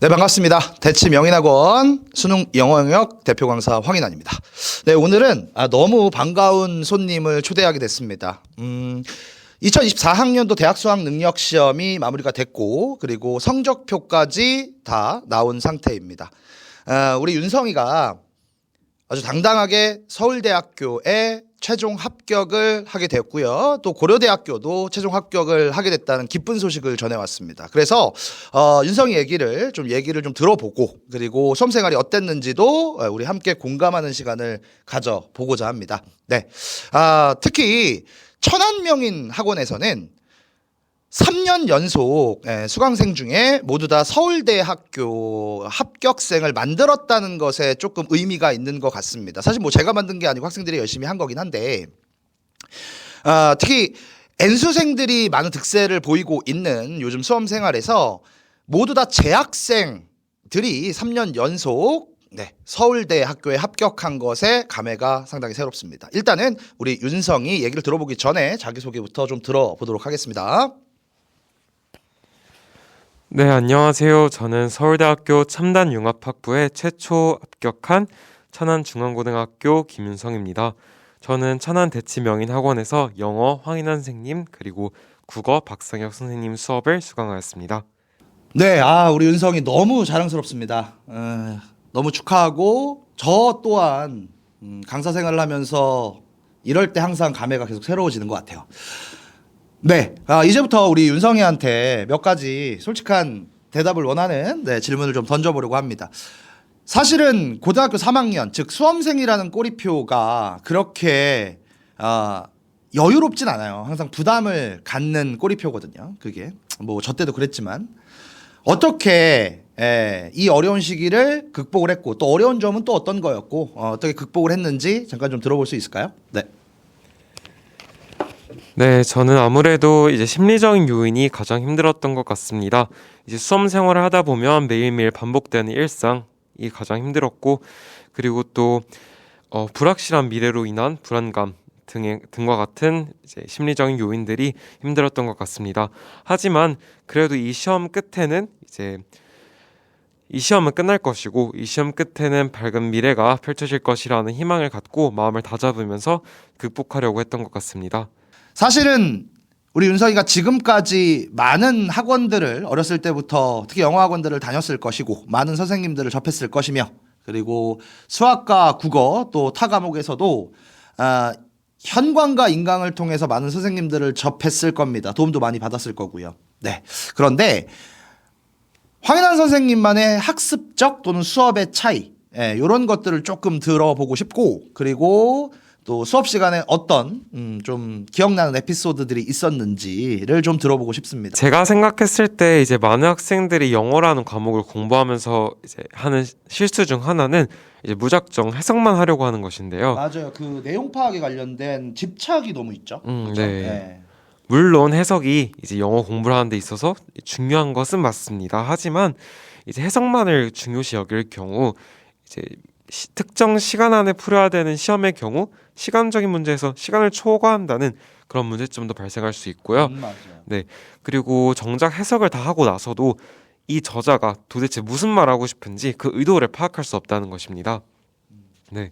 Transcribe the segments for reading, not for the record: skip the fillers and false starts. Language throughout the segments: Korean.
네, 반갑습니다. 대치 명인학원 수능 영어 영역 대표 강사 황인환입니다. 네, 오늘은 너무 반가운 손님을 초대하게 됐습니다. 2024학년도 대학 수학 능력 시험이 마무리가 됐고, 그리고 성적표까지 다 나온 상태입니다. 우리 윤성이가 아주 당당하게 서울대학교에 최종 합격을 하게 되었고요. 또 고려대학교도 최종 합격을 하게 됐다는 기쁜 소식을 전해왔습니다. 그래서 윤성이 얘기를 좀 들어보고, 그리고 수험 생활이 어땠는지도 우리 함께 공감하는 시간을 가져보고자 합니다. 네, 특히 천안명인 학원에서는 3년 연속 수강생 중에 모두 다 서울대학교 합격생을 만들었다는 것에 조금 의미가 있는 것 같습니다. 사실 뭐 제가 만든 게 아니고 학생들이 열심히 한 거긴 한데, 특히 N수생들이 많은 득세를 보이고 있는 요즘 수험 생활에서 모두 다 재학생들이 3년 연속 서울대 학교에 합격한 것에 감회가 상당히 새롭습니다. 일단은 우리 윤성이 얘기를 들어보기 전에 자기소개부터 좀 들어보도록 하겠습니다. 네, 안녕하세요. 저는 서울대학교 첨단융합학부에 최초 합격한 천안중앙고등학교 김윤성입니다. 저는 천안대치명인학원에서 영어 황인환 선생님 그리고 국어 박상혁 선생님 수업을 수강하였습니다. 네, 우리 윤성이 너무 자랑스럽습니다. 너무 축하하고, 저 또한 강사 생활을 하면서 이럴 때 항상 감회가 계속 새로워지는 것 같아요. 네, 이제부터 우리 윤성이한테 몇 가지 솔직한 대답을 원하는 질문을 좀 던져보려고 합니다. 사실은 고등학교 3학년, 즉 수험생이라는 꼬리표가 그렇게 여유롭진 않아요. 항상 부담을 갖는 꼬리표거든요. 그게 뭐 저 때도 그랬지만, 어떻게 이 어려운 시기를 극복을 했고, 또 어려운 점은 또 어떤 거였고, 어떻게 극복을 했는지 잠깐 좀 들어볼 수 있을까요? 네, 저는 아무래도 이제 심리적인 요인이 가장 힘들었던 것 같습니다. 이제 수험 생활을 하다 보면 매일매일 반복되는 일상이 가장 힘들었고, 그리고 또 불확실한 미래로 인한 불안감 등과 같은 이제 심리적인 요인들이 힘들었던 것 같습니다. 하지만 그래도 이 시험 끝에는 이 시험은 끝날 것이고, 이 시험 끝에는 밝은 미래가 펼쳐질 것이라는 희망을 갖고 마음을 다잡으면서 극복하려고 했던 것 같습니다. 사실은 우리 윤성이가 지금까지 많은 학원들을 어렸을 때부터 특히 영어 학원들을 다녔을 것이고, 많은 선생님들을 접했을 것이며, 그리고 수학과 국어 또 타 과목에서도 현관과 인강을 통해서 많은 선생님들을 접했을 겁니다. 도움도 많이 받았을 거고요. 네. 그런데 황인환 선생님만의 학습적 또는 수업의 차이, 이런 것들을 조금 들어보고 싶고, 그리고 또 수업 시간에 어떤 좀 기억나는 에피소드들이 있었는지를 좀 들어보고 싶습니다. 제가 생각했을 때 이제 많은 학생들이 영어라는 과목을 공부하면서 이제 하는 실수 중 하나는 이제 무작정 해석만 하려고 하는 것인데요. 맞아요. 그 내용 파악에 관련된 집착이 너무 있죠. 그렇죠? 네. 물론 해석이 이제 영어 공부를 하는 데 있어서 중요한 것은 맞습니다. 하지만 이제 해석만을 중요시 여길 경우, 이제 특정 시간 안에 풀어야 되는 시험의 경우 시간적인 문제에서 시간을 초과한다는 그런 문제점도 발생할 수 있고요. 맞아요. 네. 그리고 정작 해석을 다 하고 나서도 이 저자가 도대체 무슨 말하고 싶은지 그 의도를 파악할 수 없다는 것입니다. 네.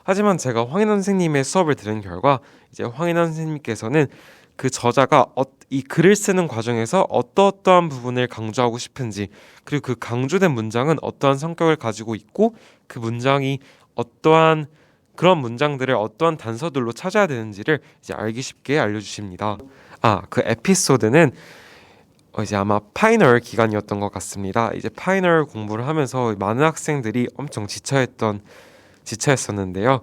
하지만 제가 황인환 선생님의 수업을 들은 결과, 이제 황인환 선생님께서는 그 저자가 이 글을 쓰는 과정에서 어떠한 부분을 강조하고 싶은지, 그리고 그 강조된 문장은 어떠한 성격을 가지고 있고, 그 문장이 어떠한 그런 문장들을 어떠한 단서들로 찾아야 되는지를 이제 알기 쉽게 알려주십니다. 그 에피소드는 이제 아마 파이널 기간이었던 것 같습니다. 이제 파이널 공부를 하면서 많은 학생들이 엄청 지쳐했었는데요.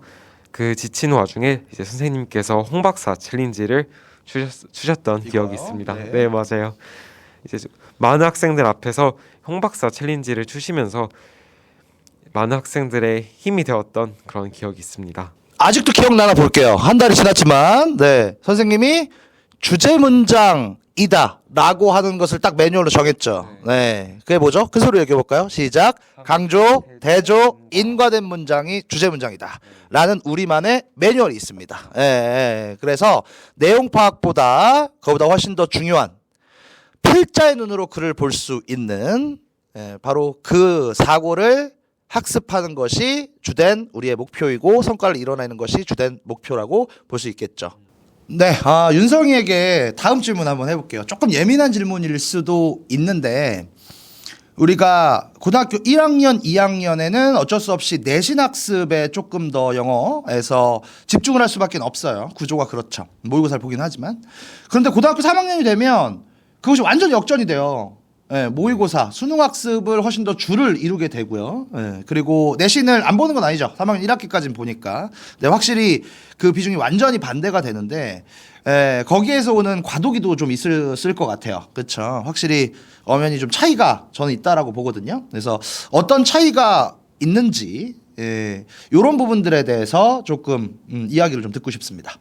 그 지친 와중에 이제 선생님께서 홍박사 챌린지를 주셨던 기억이 있습니다. 네, 맞아요. 이제 많은 학생들 앞에서 홍박사 챌린지를 주시면서 많은 학생들의 힘이 되었던 그런 기억이 있습니다. 아직도 기억나나 볼게요. 한 달이 지났지만, 선생님이 주제 문장이다 라고 하는 것을 딱 매뉴얼로 정했죠. 네. 그게 뭐죠? 큰 소리로 얘기해볼까요? 시작. 강조, 대조, 인과된 문장이 주제 문장이다 라는 우리만의 매뉴얼이 있습니다. 그래서 내용 파악보다 그거보다 훨씬 더 중요한 필자의 눈으로 글을 볼 수 있는 바로 그 사고를 학습하는 것이 주된 우리의 목표이고 성과를 이뤄내는 것이 주된 목표라고 볼 수 있겠죠. 네, 윤성이에게 다음 질문 한번 해볼게요. 조금 예민한 질문일 수도 있는데 우리가 고등학교 1학년, 2학년에는 어쩔 수 없이 내신 학습에 조금 더 영어에서 집중을 할 수밖에 없어요. 구조가 그렇죠. 모의고사를 보긴 하지만. 그런데 고등학교 3학년이 되면 그것이 완전 역전이 돼요. 모의고사, 수능 학습을 훨씬 더 줄을 이루게 되고요. 그리고 내신을 안 보는 건 아니죠. 3학년 1학기까지는 보니까. 네, 확실히 그 비중이 완전히 반대가 되는데 거기에서 오는 과도기도 좀 있을 것 같아요. 그렇죠. 확실히 엄연히 좀 차이가 저는 있다라고 보거든요. 그래서 어떤 차이가 있는지 이런 부분들에 대해서 조금 이야기를 좀 듣고 싶습니다.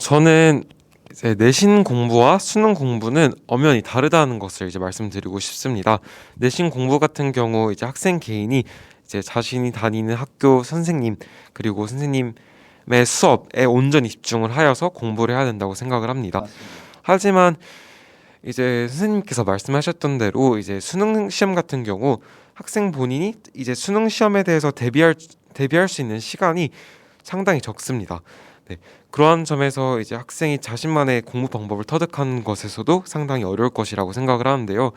저는 이제 내신 공부와 수능 공부는 엄연히 다르다는 것을 이제 말씀드리고 싶습니다. 내신 공부 같은 경우 이제 학생 개인이 이제 자신이 다니는 학교 선생님 그리고 선생님의 수업에 온전히 집중을 하여서 공부를 해야 된다고 생각을 합니다. 맞습니다. 하지만 이제 선생님께서 말씀하셨던 대로 이제 수능 시험 같은 경우 학생 본인이 이제 수능 시험에 대해서 대비할 수 있는 시간이 상당히 적습니다. 네, 그러한 점에서 이제 학생이 자신만의 공부 방법을 터득하는 것에서도 상당히 어려울 것이라고 생각을 하는데요.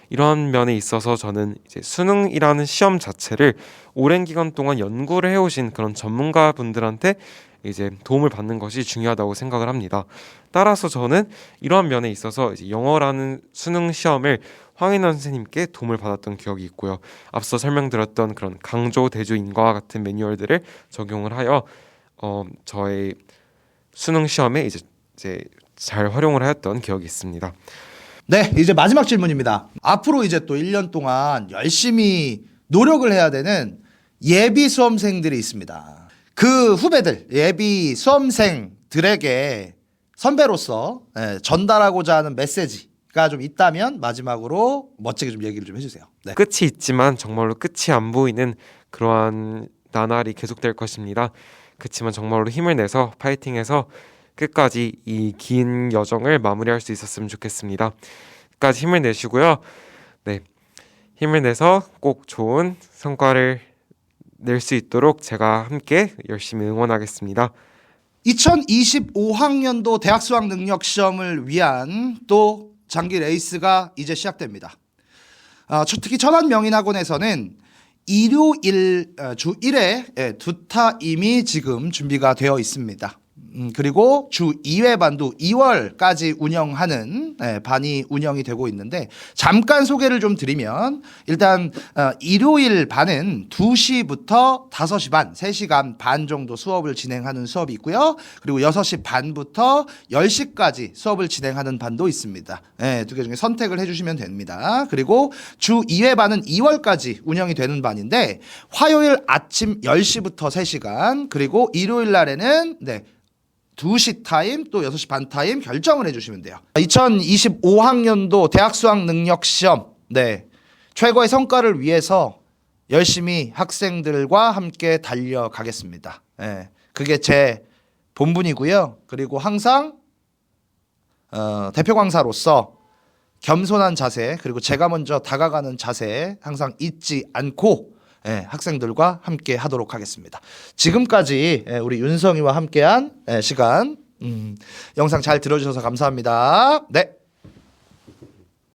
이러한 면에 있어서 저는 이제 수능이라는 시험 자체를 오랜 기간 동안 연구를 해오신 그런 전문가 분들한테 이제 도움을 받는 것이 중요하다고 생각을 합니다. 따라서 저는 이러한 면에 있어서 이제 영어라는 수능 시험을 황인원 선생님께 도움을 받았던 기억이 있고요. 앞서 설명드렸던 그런 강조, 대조, 인과와 같은 매뉴얼들을 적용을 하여 저의 수능 시험에 이제 잘 활용을 하였던 기억이 있습니다. 네, 이제 마지막 질문입니다. 앞으로 이제 또 1년 동안 열심히 노력을 해야 되는 예비 수험생들이 있습니다. 그 후배들, 예비 수험생들에게 선배로서 전달하고자 하는 메시지가 좀 있다면 마지막으로 멋지게 좀 얘기를 좀 해주세요. 네. 끝이 있지만 정말로 끝이 안 보이는 그러한 나날이 계속될 것입니다. 그렇지만 정말로 힘을 내서 파이팅해서 끝까지 이 긴 여정을 마무리할 수 있었으면 좋겠습니다. 끝까지 힘을 내시고요. 네, 힘을 내서 꼭 좋은 성과를 낼 수 있도록 제가 함께 열심히 응원하겠습니다. 2025학년도 대학 수학 능력 시험을 위한 또 장기 레이스가 이제 시작됩니다. 특히 천안명인학원에서는 일요일 주 1회 두 타임이 지금 준비가 되어 있습니다. 그리고 주 2회 반도 2월까지 운영하는 반이 운영이 되고 있는데 잠깐 소개를 좀 드리면 일단 일요일 반은 2시부터 5시 반, 3시간 반 정도 수업을 진행하는 수업이 있고요. 그리고 6시 반부터 10시까지 수업을 진행하는 반도 있습니다. 두 개 중에 선택을 해주시면 됩니다. 그리고 주 2회 반은 2월까지 운영이 되는 반인데 화요일 아침 10시부터 3시간 그리고 일요일 날에는 2시 타임 또 6시 반 타임 결정을 해주시면 돼요. 2025학년도 대학 수학 능력 시험 최고의 성과를 위해서 열심히 학생들과 함께 달려가겠습니다. 그게 제 본분이고요. 그리고 항상 대표 강사로서 겸손한 자세 그리고 제가 먼저 다가가는 자세 항상 잊지 않고 학생들과 함께 하도록 하겠습니다. 지금까지 우리 윤성이와 함께한 시간 영상 잘 들어주셔서 감사합니다. 네.